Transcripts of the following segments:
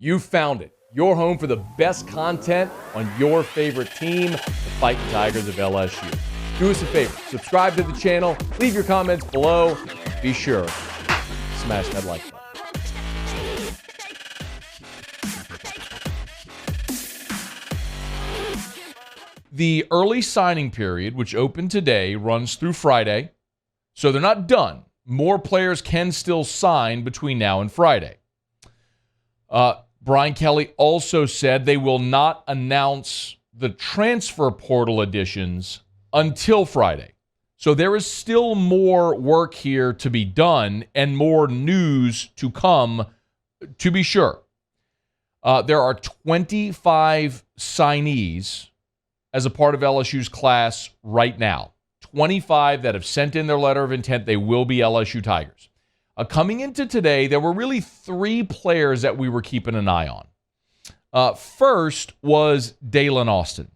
You found it. Your home for the best content on your favorite team, the Fighting Tigers of LSU. Do us a favor. Subscribe to the channel. Leave your comments below. Be sure to smash that like button. The early signing period, which opened today, runs through Friday. So they're not done. More players can still sign between now and Friday. Brian Kelly also said they will not announce the transfer portal additions until Friday. So there is still more work here to be done and more news to come, to be sure. There are 25 signees as a part of LSU's class right now. 25 that have sent in their letter of intent. They will be LSU Tigers. Coming into today, there were really three players that we were keeping an eye on. First was Dalen Austin.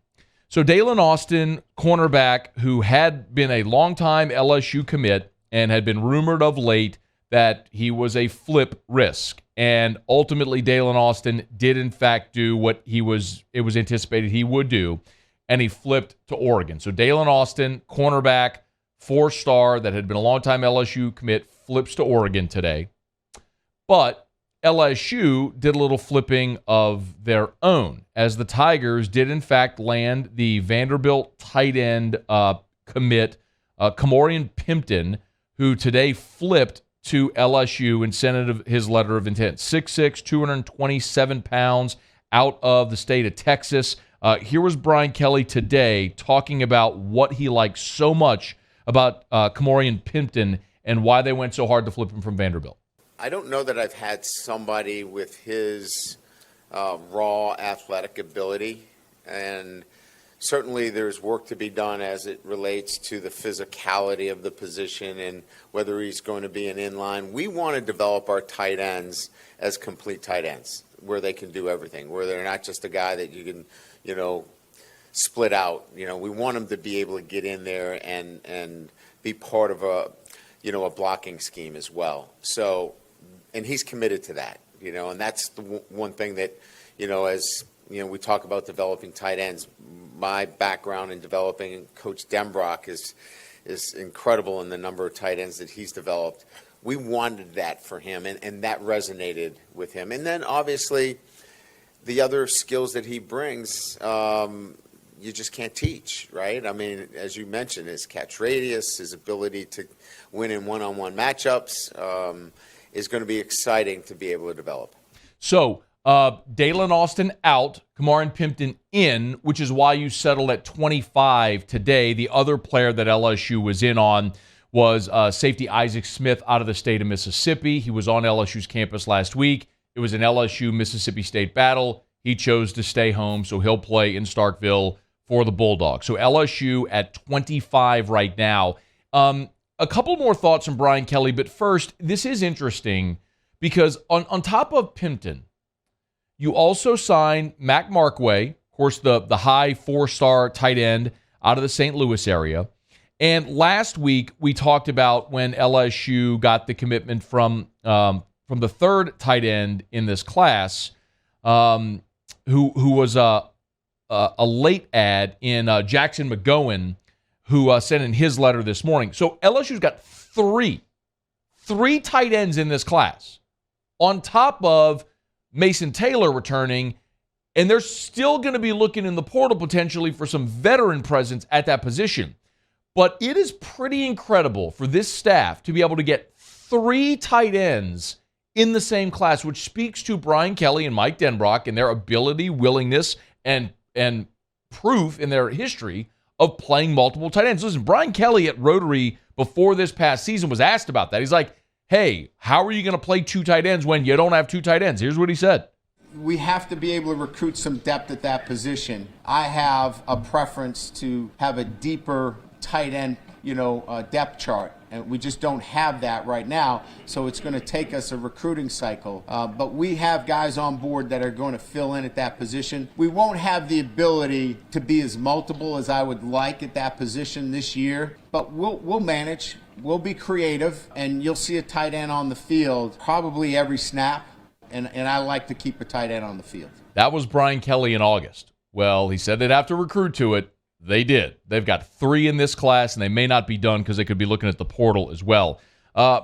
So Dalen Austin, cornerback, who had been a longtime LSU commit and had been rumored of late that he was a flip risk. And ultimately, Dalen Austin did, in fact, do what it was anticipated he would do, and he flipped to Oregon. So Dalen Austin, cornerback, 4-star that had been a longtime LSU commit, flips to Oregon today. But LSU did a little flipping of their own, as the Tigers did, in fact, land the Vanderbilt tight end commit, Kamorian Pimpton, who today flipped to LSU and sent his letter of intent. 6'6", 227 pounds, out of the state of Texas. Here was Brian Kelly today talking about what he likes so much about Kamorian Pimpton and why they went so hard to flip him from Vanderbilt. I don't know that I've had somebody with his raw athletic ability, and certainly there's work to be done as it relates to the physicality of the position and whether he's going to be an inline. We want to develop our tight ends as complete tight ends, where they can do everything, where they're not just a guy that you can, split out. We want them to be able to get in there and be part of a blocking scheme as well. So, and he's committed to that, and that's the one thing that, as, we talk about developing tight ends. My background in developing Coach Denbrock is incredible in the number of tight ends that he's developed. We wanted that for him, and that resonated with him. And then, obviously, the other skills that he brings, you just can't teach, right? I mean, as you mentioned, his catch radius, his ability to win in one-on-one matchups is going to be exciting to be able to develop. So, Dalen Austin out, Kamorian Pimpton in, which is why you settled at 25 today. The other player that LSU was in on was safety Isaac Smith out of the state of Mississippi. He was on LSU's campus last week. It was an LSU-Mississippi State battle. He chose to stay home, so he'll play in Starkville for the Bulldogs. So LSU at 25 right now. A couple more thoughts from Brian Kelly, but first, this is interesting because on top of Pimpton, you also signed Mac Markway, of course, the high 4-star tight end out of the St. Louis area. And last week, we talked about when LSU got the commitment from the third tight end in this class, who was a late ad in Jackson McGowan, who sent in his letter this morning. So LSU's got three tight ends in this class, on top of Mason Taylor returning, and they're still going to be looking in the portal potentially for some veteran presence at that position. But it is pretty incredible for this staff to be able to get 3 tight ends in the same class, which speaks to Brian Kelly and Mike Denbrock and their ability, willingness, and proof in their history of playing multiple tight ends. Listen, Brian Kelly at Rotary before this past season was asked about that. He's like, hey, how are you going to play 2 tight ends when you don't have 2 tight ends? Here's what he said. We have to be able to recruit some depth at that position. I have a preference to have a deeper tight end, depth chart. And we just don't have that right now, so it's going to take us a recruiting cycle. But we have guys on board that are going to fill in at that position. We won't have the ability to be as multiple as I would like at that position this year, but we'll manage. We'll be creative, and you'll see a tight end on the field probably every snap. and I like to keep a tight end on the field. That was Brian Kelly in August. Well, he said they'd have to recruit to it. They did. They've got 3 in this class, and they may not be done because they could be looking at the portal as well.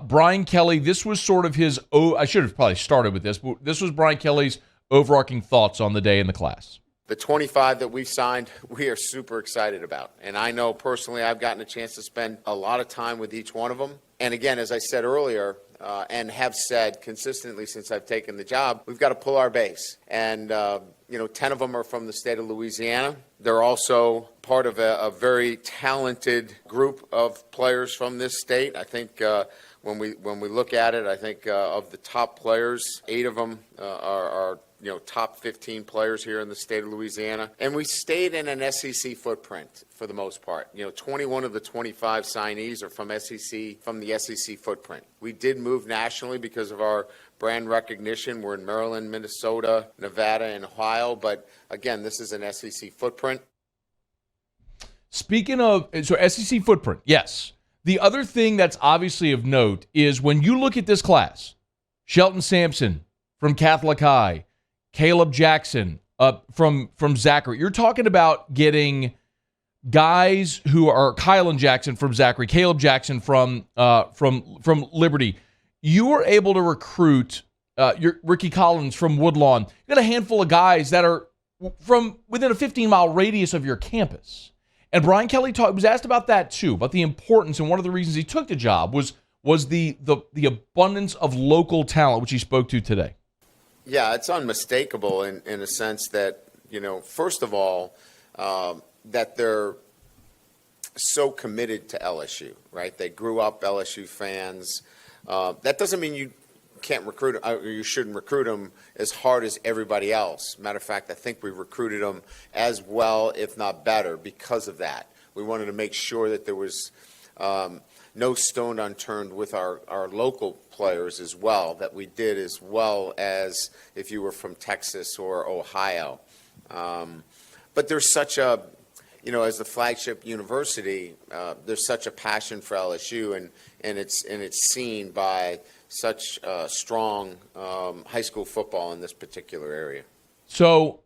Brian Kelly, this was sort of his, I should have probably started with this, but this was Brian Kelly's overarching thoughts on the day in the class. The 25 that we've signed, we are super excited about. And I know personally I've gotten a chance to spend a lot of time with each one of them. And again, as I said earlier, and have said consistently since I've taken the job, we've got to pull our base. And, 10 of them are from the state of Louisiana. They're also part of a very talented group of players from this state. I think when we look at it, I think of the top players, 8 of them are top 15 players here in the state of Louisiana. And we stayed in an SEC footprint for the most part. 21 of the 25 signees are from the SEC footprint. We did move nationally because of our brand recognition. We're in Maryland, Minnesota, Nevada, and Ohio. But again, this is an SEC footprint. Speaking of, so SEC footprint, yes. The other thing that's obviously of note is when you look at this class, Shelton Sampson from Catholic High, Caleb Jackson from Zachary. You're talking about getting guys who are Kylan Jackson from Zachary, Caleb Jackson from Liberty. You were able to recruit your Ricky Collins from Woodlawn. You got a handful of guys that are from within a 15-mile radius of your campus. And Brian Kelly was asked about that too, about the importance, and one of the reasons he took the job was the abundance of local talent, which he spoke to today. Yeah, it's unmistakable in a sense that, first of all, that they're so committed to LSU, right? They grew up LSU fans. That doesn't mean you can't recruit or you shouldn't recruit them as hard as everybody else. Matter of fact, I think we recruited them as well, if not better, because of that. We wanted to make sure that there was no stone unturned with our local players as well, that we did as well as if you were from Texas or Ohio. But there's such a, as the flagship university, there's such a passion for LSU, and it's seen by such strong high school football in this particular area. So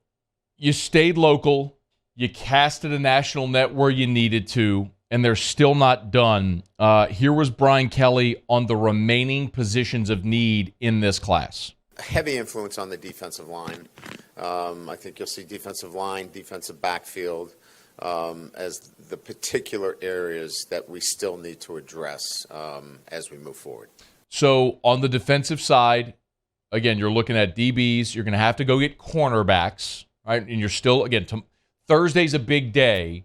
you stayed local, you casted a national net where you needed to, and they're still not done. Here was Brian Kelly on the remaining positions of need in this class. Heavy influence on the defensive line. I think you'll see defensive line, defensive backfield as the particular areas that we still need to address as we move forward. So on the defensive side, again, you're looking at DBs. You're going to have to go get cornerbacks, right? And you're still, again, Thursday's a big day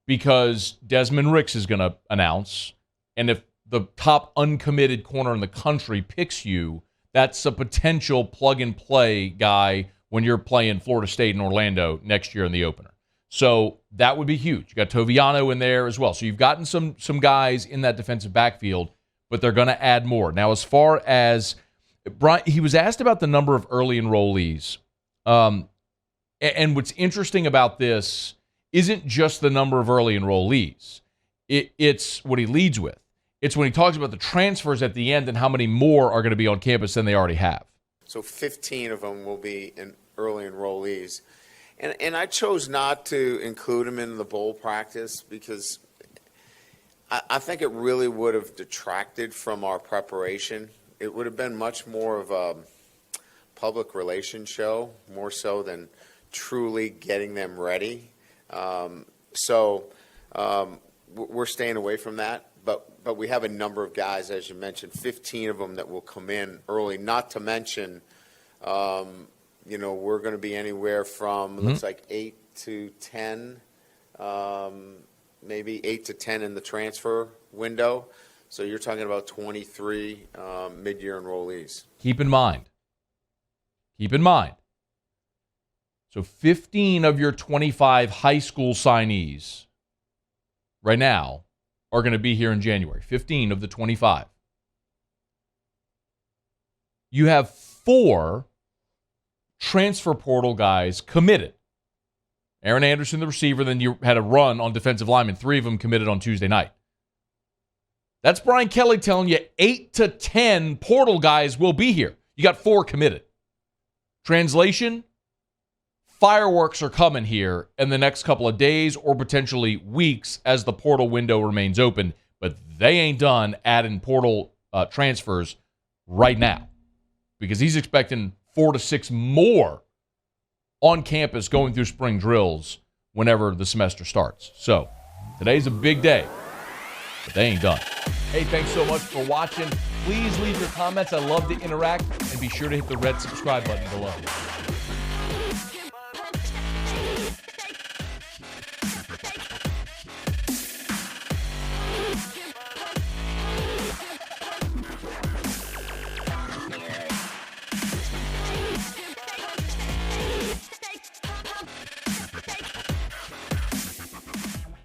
because Desmond Ricks is going to announce. And if the top uncommitted corner in the country picks you, that's a potential plug-and-play guy when you're playing Florida State and Orlando next year in the opener. So that would be huge. You got Toviano in there as well. So you've gotten some guys in that defensive backfield, but they're going to add more. Now, as far as Brian, he was asked about the number of early enrollees. And what's interesting about this isn't just the number of early enrollees. It's what he leads with. It's when he talks about the transfers at the end and how many more are going to be on campus than they already have. So 15 of them will be in early enrollees. And I chose not to include them in the bowl practice because I think it really would have detracted from our preparation. It would have been much more of a public relations show, more so than truly getting them ready. So we're staying away from that. But we have a number of guys, as you mentioned, 15 of them that will come in early, not to mention, we're going to be anywhere from, looks like 8 to 10, maybe 8 to 10 in the transfer window. So you're talking about 23 mid-year enrollees. Keep in mind. So 15 of your 25 high school signees right now are going to be here in January. 15 of the 25. You have 4 transfer portal guys committed. Aaron Anderson, the receiver, then you had a run on defensive linemen. 3 of them committed on Tuesday night. That's Brian Kelly telling you 8 to 10 portal guys will be here. You got 4 committed. Translation, fireworks are coming here in the next couple of days or potentially weeks as the portal window remains open, but they ain't done adding portal transfers right now because he's expecting 4 to 6 more on campus going through spring drills whenever the semester starts. So today's a big day, but they ain't done. Hey, thanks so much for watching. Please leave your comments. I love to interact, and be sure to hit the red subscribe button below.